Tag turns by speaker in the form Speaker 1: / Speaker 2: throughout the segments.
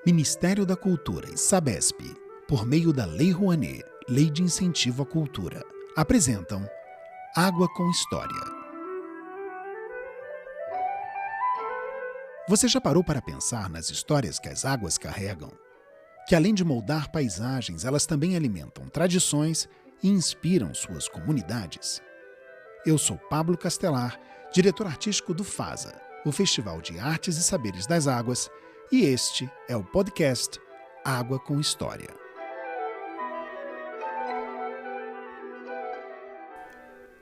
Speaker 1: Ministério da Cultura e Sabesp, por meio da Lei Rouanet, Lei de Incentivo à Cultura, apresentam Água com História. Você já parou para pensar nas histórias que as águas carregam? Que além de moldar paisagens, elas também alimentam tradições e inspiram suas comunidades? Eu sou Pablo Castelar, diretor artístico do FASA, o Festival de Artes e Saberes das Águas, e este é o podcast Água com História.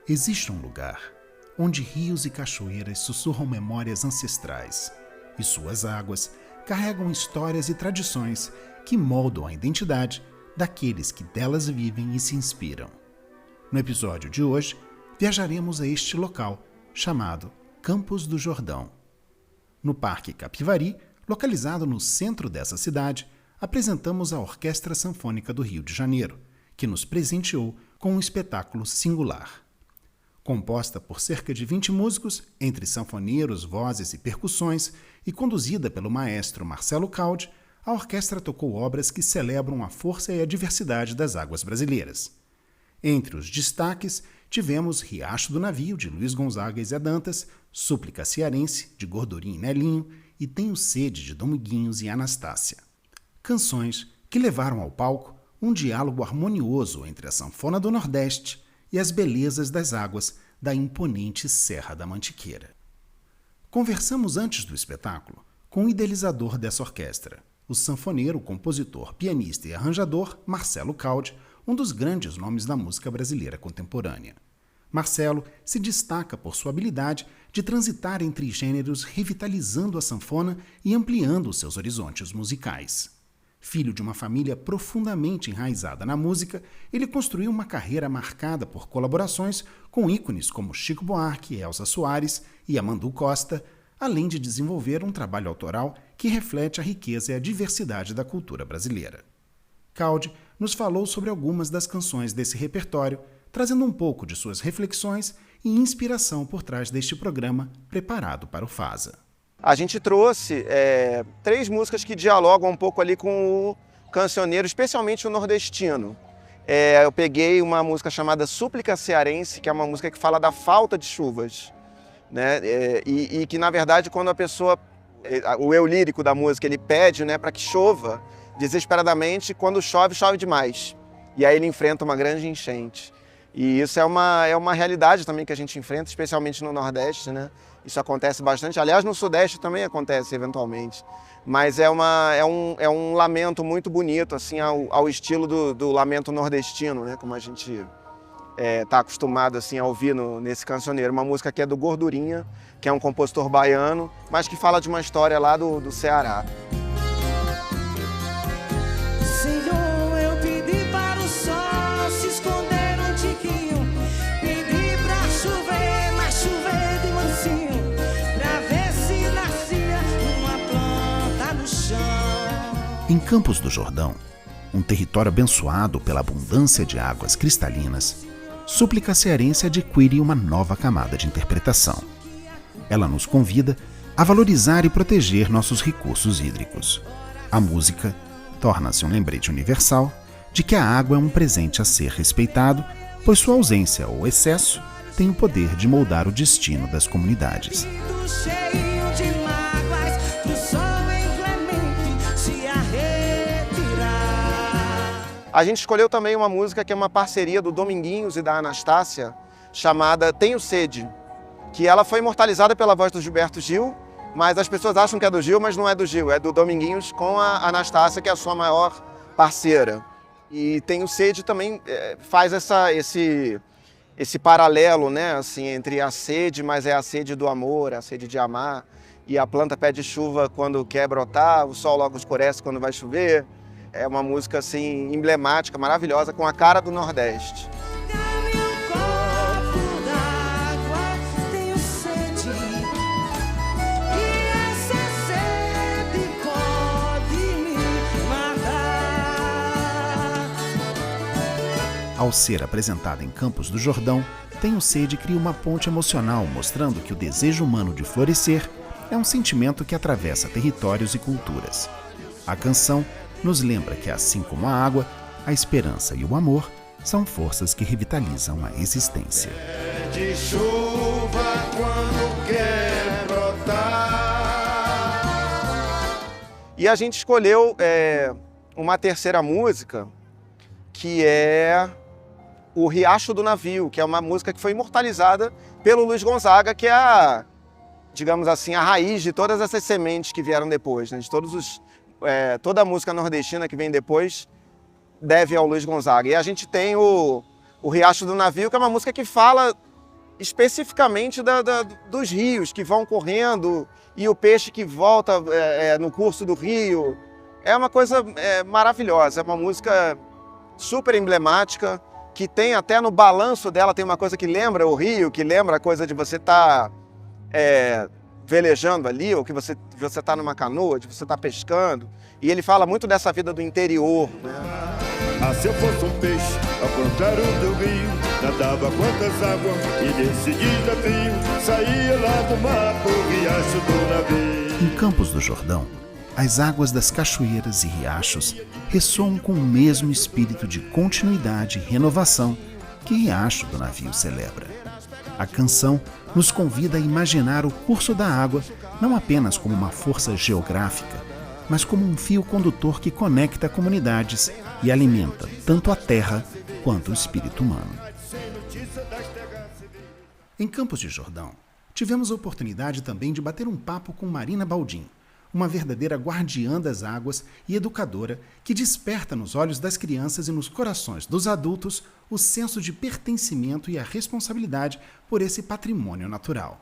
Speaker 1: Existe um lugar onde rios e cachoeiras sussurram memórias ancestrais, e suas águas carregam histórias e tradições que moldam a identidade daqueles que delas vivem e se inspiram. No episódio de hoje, viajaremos a este local, chamado Campos do Jordão. No Parque Capivari, localizado no centro dessa cidade, apresentamos a Orquestra Sinfônica do Rio de Janeiro, que nos presenteou com um espetáculo singular. Composta por cerca de 20 músicos, entre sanfoneiros, vozes e percussões, e conduzida pelo maestro Marcelo Caldi, a orquestra tocou obras que celebram a força e a diversidade das águas brasileiras. Entre os destaques, tivemos Riacho do Navio, de Luiz Gonzaga e Zé Dantas, Súplica Cearense, de Gordurinha e Nelinho, e Tenho Sede, de Dominguinhos e Anastácia. Canções que levaram ao palco um diálogo harmonioso entre a sanfona do Nordeste e as belezas das águas da imponente Serra da Mantiqueira. Conversamos antes do espetáculo com o idealizador dessa orquestra, o sanfoneiro, compositor, pianista e arranjador Marcelo Caldi, um dos grandes nomes da música brasileira contemporânea. Marcelo se destaca por sua habilidade de transitar entre gêneros, revitalizando a sanfona e ampliando seus horizontes musicais. Filho de uma família profundamente enraizada na música, ele construiu uma carreira marcada por colaborações com ícones como Chico Buarque, Elza Soares e Amandu Costa, além de desenvolver um trabalho autoral que reflete a riqueza e a diversidade da cultura brasileira. Caldi nos falou sobre algumas das canções desse repertório, trazendo um pouco de suas reflexões e inspiração por trás deste programa preparado para o FASA.
Speaker 2: A gente trouxe 3 músicas que dialogam um pouco ali com o cancioneiro, especialmente o nordestino. Eu peguei uma música chamada Súplica Cearense, que é uma música que fala da falta de chuvas, né? E que, na verdade, quando a pessoa, o eu lírico da música, ele pede, né, para que chova desesperadamente, quando chove, chove demais. E aí ele enfrenta uma grande enchente. E isso é uma realidade também que a gente enfrenta, especialmente no Nordeste, né? Isso acontece bastante. Aliás, no Sudeste também acontece eventualmente. Mas é um lamento muito bonito, assim, ao estilo do lamento nordestino, né? Como a gente está acostumado assim, a ouvir nesse cancioneiro. Uma música que é do Gordurinha, que é um compositor baiano, mas que fala de uma história lá do Ceará.
Speaker 1: Em Campos do Jordão, um território abençoado pela abundância de águas cristalinas, Súplica Cearense adquire uma nova camada de interpretação. Ela nos convida a valorizar e proteger nossos recursos hídricos. A música torna-se um lembrete universal de que a água é um presente a ser respeitado, pois sua ausência ou excesso tem o poder de moldar o destino das comunidades.
Speaker 2: A gente escolheu também uma música que é uma parceria do Dominguinhos e da Anastácia, chamada Tenho Sede, que ela foi imortalizada pela voz do Gilberto Gil, mas as pessoas acham que é do Gil, mas não é do Gil, é do Dominguinhos com a Anastácia, que é a sua maior parceira. E Tenho Sede também faz esse paralelo, né, assim, entre a sede, mas é a sede do amor, a sede de amar, e a planta pede chuva quando quer brotar, o sol logo escurece quando vai chover. É uma música assim, emblemática, maravilhosa, com a cara do Nordeste.
Speaker 1: Ao ser apresentada em Campos do Jordão, Tenho Sede cria uma ponte emocional mostrando que o desejo humano de florescer é um sentimento que atravessa territórios e culturas. A canção nos lembra que, assim como a água, a esperança e o amor são forças que revitalizam a existência.
Speaker 3: De chuva quando quer brotar.
Speaker 2: E a gente escolheu uma terceira música, que é o Riacho do Navio, que é uma música que foi imortalizada pelo Luiz Gonzaga, que é digamos assim, a raiz de todas essas sementes que vieram depois, né? De toda a música nordestina que vem depois deve ao Luiz Gonzaga. E a gente tem o Riacho do Navio, que é uma música que fala especificamente dos rios que vão correndo e o peixe que volta no curso do rio. É uma coisa maravilhosa, é uma música super emblemática, que tem até no balanço dela, tem uma coisa que lembra o rio, que lembra a coisa de você estar velejando ali, ou que você está numa canoa, de você estar pescando. E ele fala muito dessa vida do interior, né?
Speaker 3: Ah, se eu fosse um peixe, ao contrário do rio, nadava quantas águas e desse desafio saía lá do mar pro riacho do navio.
Speaker 1: Em Campos do Jordão, as águas das cachoeiras e riachos ressoam com o mesmo espírito de continuidade e renovação que Riacho do Navio celebra. A canção nos convida a imaginar o curso da água não apenas como uma força geográfica, mas como um fio condutor que conecta comunidades e alimenta tanto a terra quanto o espírito humano. Em Campos de Jordão, tivemos a oportunidade também de bater um papo com Marina Baldin, uma verdadeira guardiã das águas e educadora que desperta nos olhos das crianças e nos corações dos adultos o senso de pertencimento e a responsabilidade por esse patrimônio natural.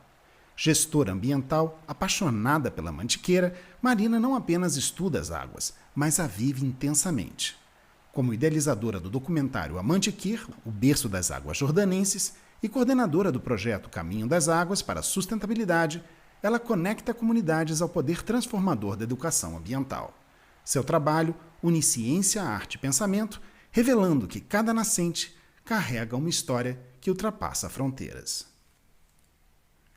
Speaker 1: Gestora ambiental, apaixonada pela Mantiqueira, Marina não apenas estuda as águas, mas a vive intensamente. Como idealizadora do documentário A Mantiqueira, o berço das águas jordanenses, e coordenadora do projeto Caminho das Águas para a Sustentabilidade, ela conecta comunidades ao poder transformador da educação ambiental. Seu trabalho une ciência, arte e pensamento, revelando que cada nascente carrega uma história que ultrapassa fronteiras.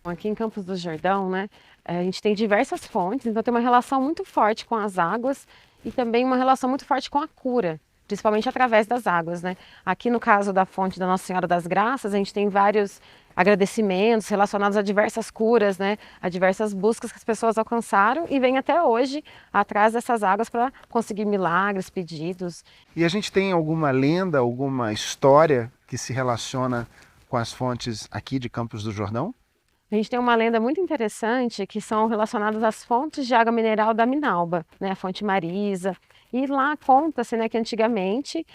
Speaker 4: Aqui em Campos do Jordão, né, a gente tem diversas fontes, então tem uma relação muito forte com as águas e também uma relação muito forte com a cura, principalmente através das águas, né? Aqui no caso da fonte da Nossa Senhora das Graças, a gente tem vários agradecimentos relacionados a diversas curas, né, a diversas buscas que as pessoas alcançaram e vêm até hoje atrás dessas águas para conseguir milagres, pedidos.
Speaker 1: E a gente tem alguma lenda, alguma história que se relaciona com as fontes aqui de Campos do Jordão?
Speaker 4: A gente tem uma lenda muito interessante que são relacionadas às fontes de água mineral da Minalba, né, a fonte Marisa. E lá conta-se, né, que antigamente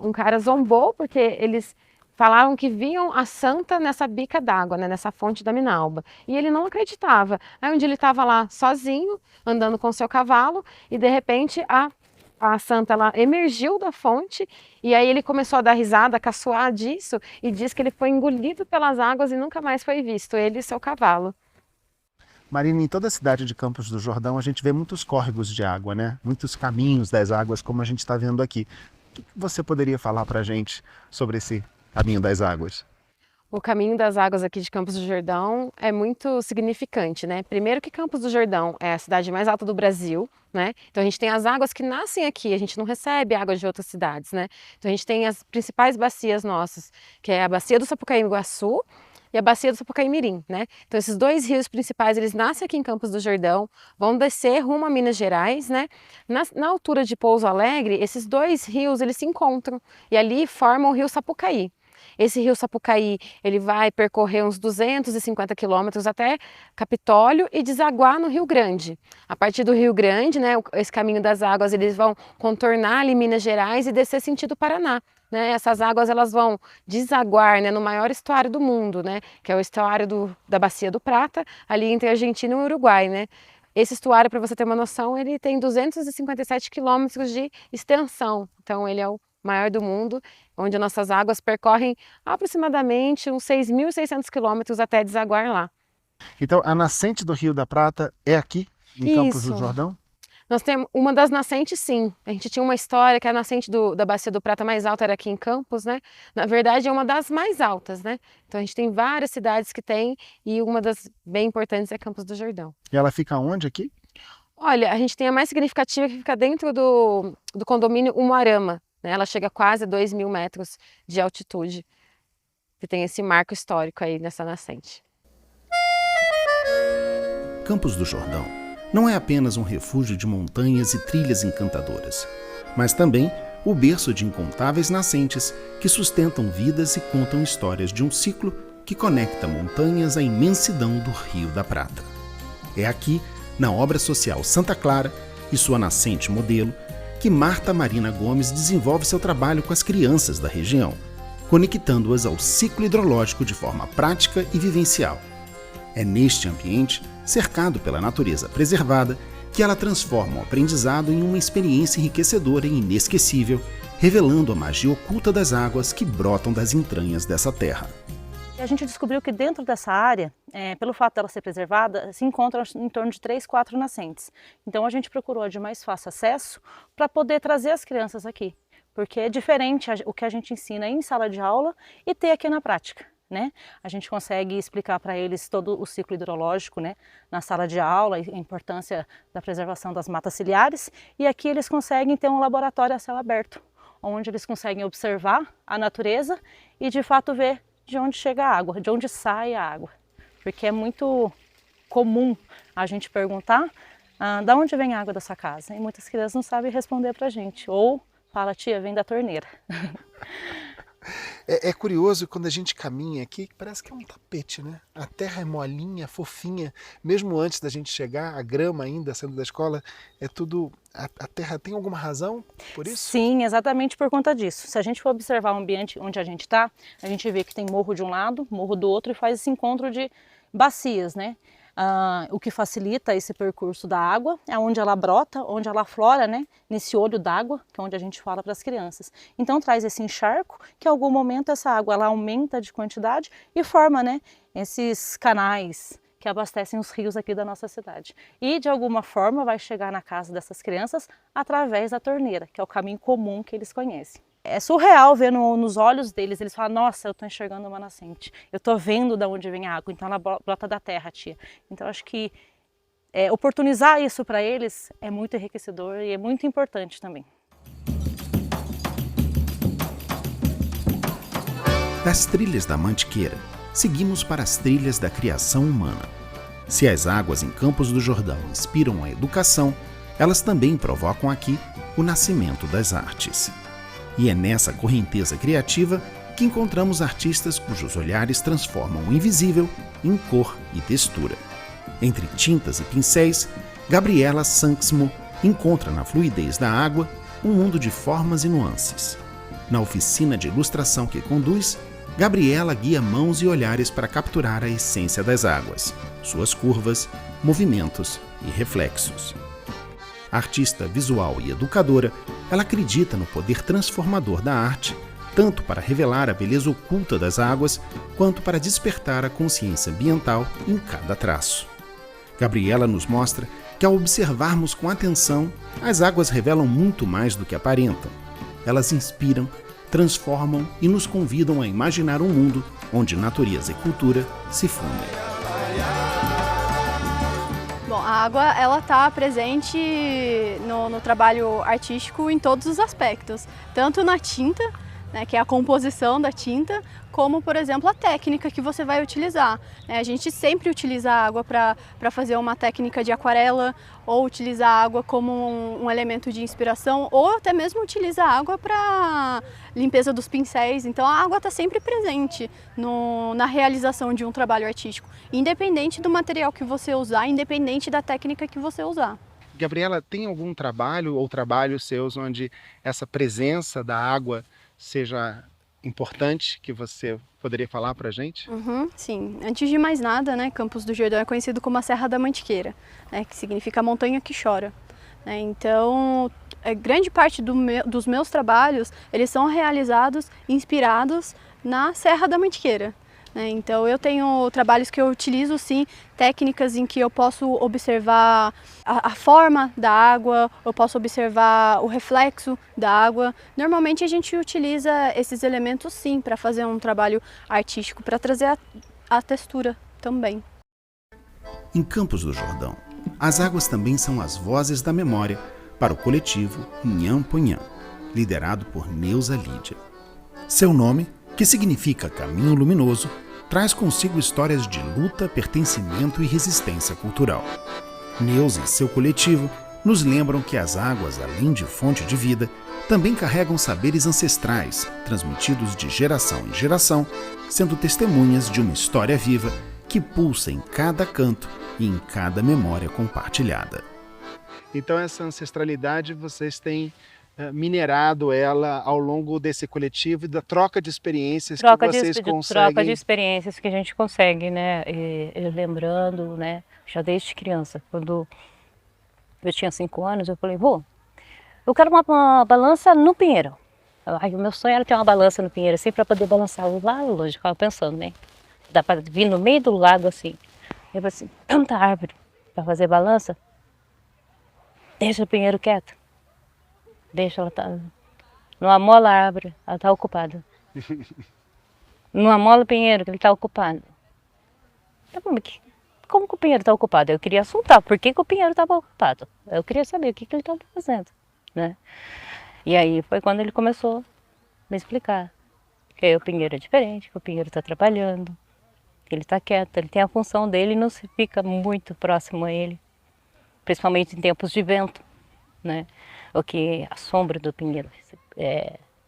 Speaker 4: um cara zombou porque eles falaram que viam a santa nessa bica d'água, né, nessa fonte da Minalba. E ele não acreditava. Aí um dia ele estava lá sozinho, andando com seu cavalo, e de repente a santa ela emergiu da fonte, e aí ele começou a dar risada, a caçoar disso, e diz que ele foi engolido pelas águas e nunca mais foi visto, ele e seu cavalo.
Speaker 1: Marina, em toda a cidade de Campos do Jordão a gente vê muitos córregos de água, né? Muitos caminhos das águas, como a gente está vendo aqui. O que você poderia falar para a gente sobre esse caminho das águas?
Speaker 4: O caminho das águas aqui de Campos do Jordão é muito significante, né? Primeiro que Campos do Jordão é a cidade mais alta do Brasil, né? Então a gente tem as águas que nascem aqui, a gente não recebe água de outras cidades, né? Então a gente tem as principais bacias nossas, que é a bacia do Sapucaí-Iguaçu e a bacia do Sapucaí-Mirim, né? Então esses dois rios principais, eles nascem aqui em Campos do Jordão, vão descer rumo a Minas Gerais, né? Na altura de Pouso Alegre, esses dois rios, eles se encontram e ali formam o rio Sapucaí. Esse rio Sapucaí, ele vai percorrer uns 250 quilômetros até Capitólio e desaguar no Rio Grande. A partir do Rio Grande, né, esse caminho das águas, eles vão contornar ali Minas Gerais e descer sentido Paraná. Né? Essas águas elas vão desaguar, né, no maior estuário do mundo, né, que é o estuário da Bacia do Prata, ali entre a Argentina e o Uruguai. Né? Esse estuário, para você ter uma noção, ele tem 257 quilômetros de extensão, então ele é o maior do mundo, onde as nossas águas percorrem aproximadamente uns 6.600 quilômetros até desaguar lá.
Speaker 1: Então, a nascente do Rio da Prata é aqui, em Campos do Jordão?
Speaker 4: Nós temos uma das nascentes, sim. A gente tinha uma história que a nascente da Bacia do Prata mais alta era aqui em Campos, né? Na verdade, é uma das mais altas, né? Então, a gente tem várias cidades que tem e uma das bem importantes é Campos do Jordão.
Speaker 1: E ela fica onde aqui?
Speaker 4: Olha, a gente tem a mais significativa que fica dentro do condomínio Umuarama, né? Ela chega a quase 2.000 metros de altitude, que tem esse marco histórico aí nessa nascente.
Speaker 1: Campos do Jordão não é apenas um refúgio de montanhas e trilhas encantadoras, mas também o berço de incontáveis nascentes que sustentam vidas e contam histórias de um ciclo que conecta montanhas à imensidão do Rio da Prata. É aqui, na obra social Santa Clara e sua nascente modelo, que Marta Marina Gomes desenvolve seu trabalho com as crianças da região, conectando-as ao ciclo hidrológico de forma prática e vivencial. É neste ambiente, cercado pela natureza preservada, que ela transforma o aprendizado em uma experiência enriquecedora e inesquecível, revelando a magia oculta das águas que brotam das entranhas dessa terra.
Speaker 5: A gente descobriu que dentro dessa área, pelo fato dela ser preservada, se encontram em torno de 3, 4 nascentes. Então a gente procurou a de mais fácil acesso para poder trazer as crianças aqui, porque é diferente o que a gente ensina em sala de aula e ter aqui na prática, né? A gente consegue explicar para eles todo o ciclo hidrológico, né, na sala de aula, e a importância da preservação das matas ciliares, e aqui eles conseguem ter um laboratório a céu aberto, onde eles conseguem observar a natureza e de fato ver de onde chega a água, de onde sai a água. Porque é muito comum a gente perguntar de onde vem a água da sua casa, e muitas crianças não sabem responder para a gente, ou fala, tia, vem da torneira.
Speaker 6: É curioso quando a gente caminha aqui, parece que é um tapete, né? A terra é molinha, fofinha, mesmo antes da gente chegar, a grama ainda saindo da escola, é tudo... A terra tem alguma razão por isso?
Speaker 5: Sim, exatamente por conta disso. Se a gente for observar o ambiente onde a gente está, a gente vê que tem morro de um lado, morro do outro, e faz esse encontro de bacias, né? O que facilita esse percurso da água é onde ela brota, onde ela aflora, né? Nesse olho d'água, que é onde a gente fala para as crianças. Então traz esse encharco, que em algum momento essa água ela aumenta de quantidade e forma, né, esses canais que abastecem os rios aqui da nossa cidade. E de alguma forma vai chegar na casa dessas crianças através da torneira, que é o caminho comum que eles conhecem. É surreal ver nos olhos deles, eles falam, nossa, eu estou enxergando uma nascente, eu estou vendo de onde vem a água, então ela brota da terra, tia. Então acho que oportunizar isso para eles é muito enriquecedor e é muito importante também.
Speaker 1: Das trilhas da Mantiqueira, seguimos para as trilhas da criação humana. Se as águas em Campos do Jordão inspiram a educação, elas também provocam aqui o nascimento das artes. E é nessa correnteza criativa que encontramos artistas cujos olhares transformam o invisível em cor e textura. Entre tintas e pincéis, Gabriela Sanksmo encontra na fluidez da água um mundo de formas e nuances. Na oficina de ilustração que conduz, Gabriela guia mãos e olhares para capturar a essência das águas, suas curvas, movimentos e reflexos. Artista visual e educadora, ela acredita no poder transformador da arte, tanto para revelar a beleza oculta das águas, quanto para despertar a consciência ambiental em cada traço. Gabriela nos mostra que, ao observarmos com atenção, as águas revelam muito mais do que aparentam. Elas inspiram, transformam e nos convidam a imaginar um mundo onde natureza e cultura se fundem.
Speaker 7: Bom, a água ela está presente no trabalho artístico em todos os aspectos, tanto na tinta, né, que é a composição da tinta, como, por exemplo, a técnica que você vai utilizar. A gente sempre utiliza a água para fazer uma técnica de aquarela, ou utiliza a água como um elemento de inspiração, ou até mesmo utiliza a água para limpeza dos pincéis. Então a água está sempre presente na realização de um trabalho artístico, independente do material que você usar, independente da técnica que você usar.
Speaker 6: Gabriela, tem algum trabalho ou trabalhos seus onde essa presença da água seja importante, que você poderia falar para a gente?
Speaker 7: Sim. Antes de mais nada, né, Campos do Jordão é conhecido como a Serra da Mantiqueira, né, que significa a montanha que chora. Então, grande parte dos meus trabalhos, eles são realizados inspirados na Serra da Mantiqueira. Então eu tenho trabalhos que eu utilizo sim técnicas em que eu posso observar a forma da água, eu posso observar o reflexo da água. Normalmente a gente utiliza esses elementos sim para fazer um trabalho artístico, para trazer a textura também.
Speaker 1: Em Campos do Jordão, as águas também são as vozes da memória para o coletivo Nhan Ponhan, liderado por Neuza Lídia. Seu nome, que significa Caminho Luminoso, traz consigo histórias de luta, pertencimento e resistência cultural. Neuza e seu coletivo nos lembram que as águas, além de fonte de vida, também carregam saberes ancestrais, transmitidos de geração em geração, sendo testemunhas de uma história viva que pulsa em cada canto e em cada memória compartilhada.
Speaker 6: Então essa ancestralidade vocês têm minerado ela ao longo desse coletivo e da troca de experiências que vocês conseguem.
Speaker 5: Troca de experiências que a gente consegue, né? E lembrando, né? Já desde criança, quando eu tinha 5 anos, eu falei, vô, eu quero uma balança no Pinheiro. Aí o meu sonho era ter uma balança no Pinheiro, assim, para poder balançar lá longe. Eu ficava pensando, né? Dá para vir no meio do lago, assim. Eu falei assim, tanta árvore para fazer balança, deixa o Pinheiro quieto. Deixa ela tá. Não amola a árvore, ela está ocupada. Não amola o pinheiro, que ele está ocupado. Como que o pinheiro está ocupado? Eu queria assuntar, por que o pinheiro estava ocupado? Eu queria saber o que ele estava fazendo, né? E aí foi quando ele começou a me explicar que o pinheiro é diferente, que o pinheiro está trabalhando, que ele está quieto, ele tem a função dele e não se fica muito próximo a ele, principalmente em tempos de vento, né? O que a sombra do pinheiro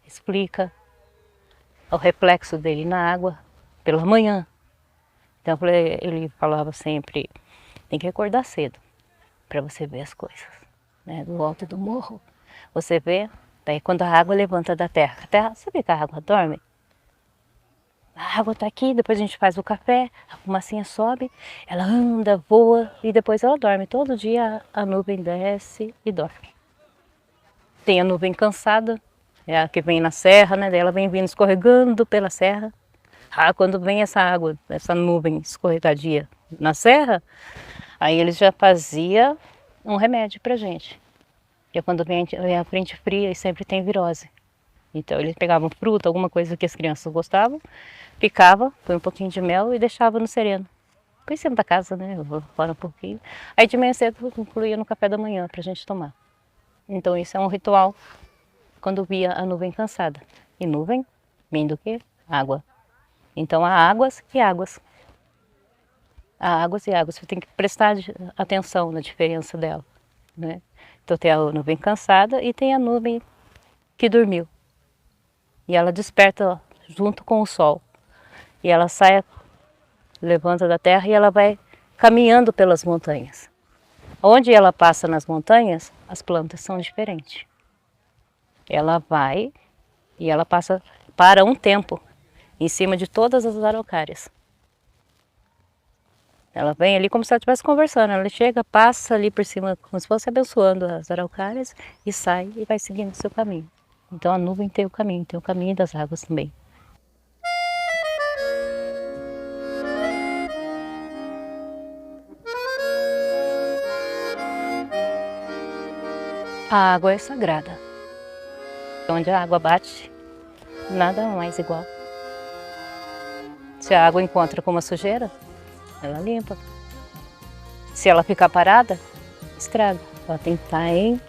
Speaker 5: explica, o reflexo dele na água pela manhã. Então ele falava sempre, tem que acordar cedo para você ver as coisas, né? Do alto do morro. Você vê, daí quando a água levanta da terra, sabe que a água dorme? A água está aqui, depois a gente faz o café, a fumacinha sobe, ela anda, voa e depois ela dorme. Todo dia a nuvem desce e dorme. Tem a nuvem cansada, é a que vem na serra, né? Daí ela vem vindo escorregando pela serra. Quando vem essa água, essa nuvem escorregadia na serra, aí eles já faziam um remédio pra gente. Que é quando vem a frente fria e sempre tem virose. Então eles pegavam fruta, alguma coisa que as crianças gostavam, picava, põe um pouquinho de mel e deixava no sereno. Põe em cima da casa, né? Eu vou fora um pouquinho. Aí de manhã cedo incluía no café da manhã pra gente tomar. Então isso é um ritual quando via a nuvem cansada. E nuvem vem do quê? Água. Então há águas e águas. Há águas e águas. Você tem que prestar atenção na diferença dela, né? Então tem a nuvem cansada e tem a nuvem que dormiu. E ela desperta junto com o sol. E ela sai, levanta da terra e ela vai caminhando pelas montanhas. Onde ela passa nas montanhas, as plantas são diferentes. Ela vai e ela passa para um tempo em cima de todas as araucárias. Ela vem ali como se ela estivesse conversando. Ela chega, passa ali por cima, como se fosse abençoando as araucárias e sai e vai seguindo o seu caminho. Então a nuvem tem o caminho das águas também. A água é sagrada. Onde a água bate, nada mais igual. Se a água encontra com uma sujeira, ela limpa. Se ela ficar parada, estraga. Ela tem que estar em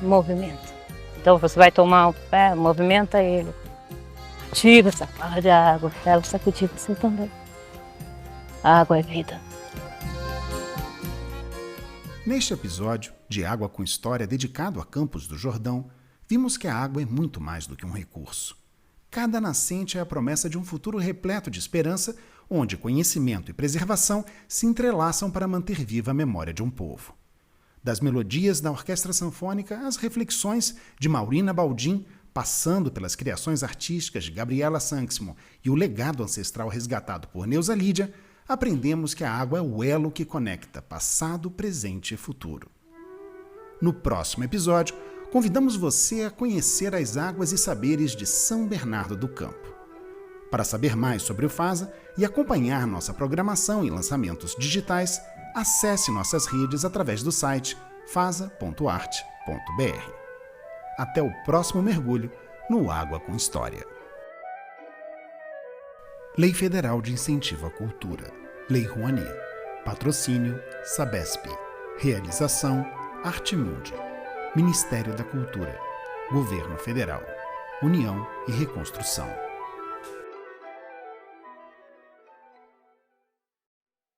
Speaker 5: movimento. Então você vai tomar o pé, movimenta ele. Tira essa barra de água, ela sacudir você também. A água é vida.
Speaker 1: Neste episódio de Água com História dedicado a Campos do Jordão, vimos que a água é muito mais do que um recurso. Cada nascente é a promessa de um futuro repleto de esperança, onde conhecimento e preservação se entrelaçam para manter viva a memória de um povo. Das melodias da Orquestra Sanfônica às reflexões de Maurina Baldin, passando pelas criações artísticas de Gabriela Sanksmo e o legado ancestral resgatado por Neuza Lídia, aprendemos que a água é o elo que conecta passado, presente e futuro. No próximo episódio, convidamos você a conhecer as águas e saberes de São Bernardo do Campo. Para saber mais sobre o FASA e acompanhar nossa programação e lançamentos digitais, acesse nossas redes através do site fasa.arte.br. Até o próximo mergulho no Água com História. Lei Federal de Incentivo à Cultura, Lei Rouanet. Patrocínio Sabesp. Realização Artimundi. Ministério da Cultura. Governo Federal. União e Reconstrução.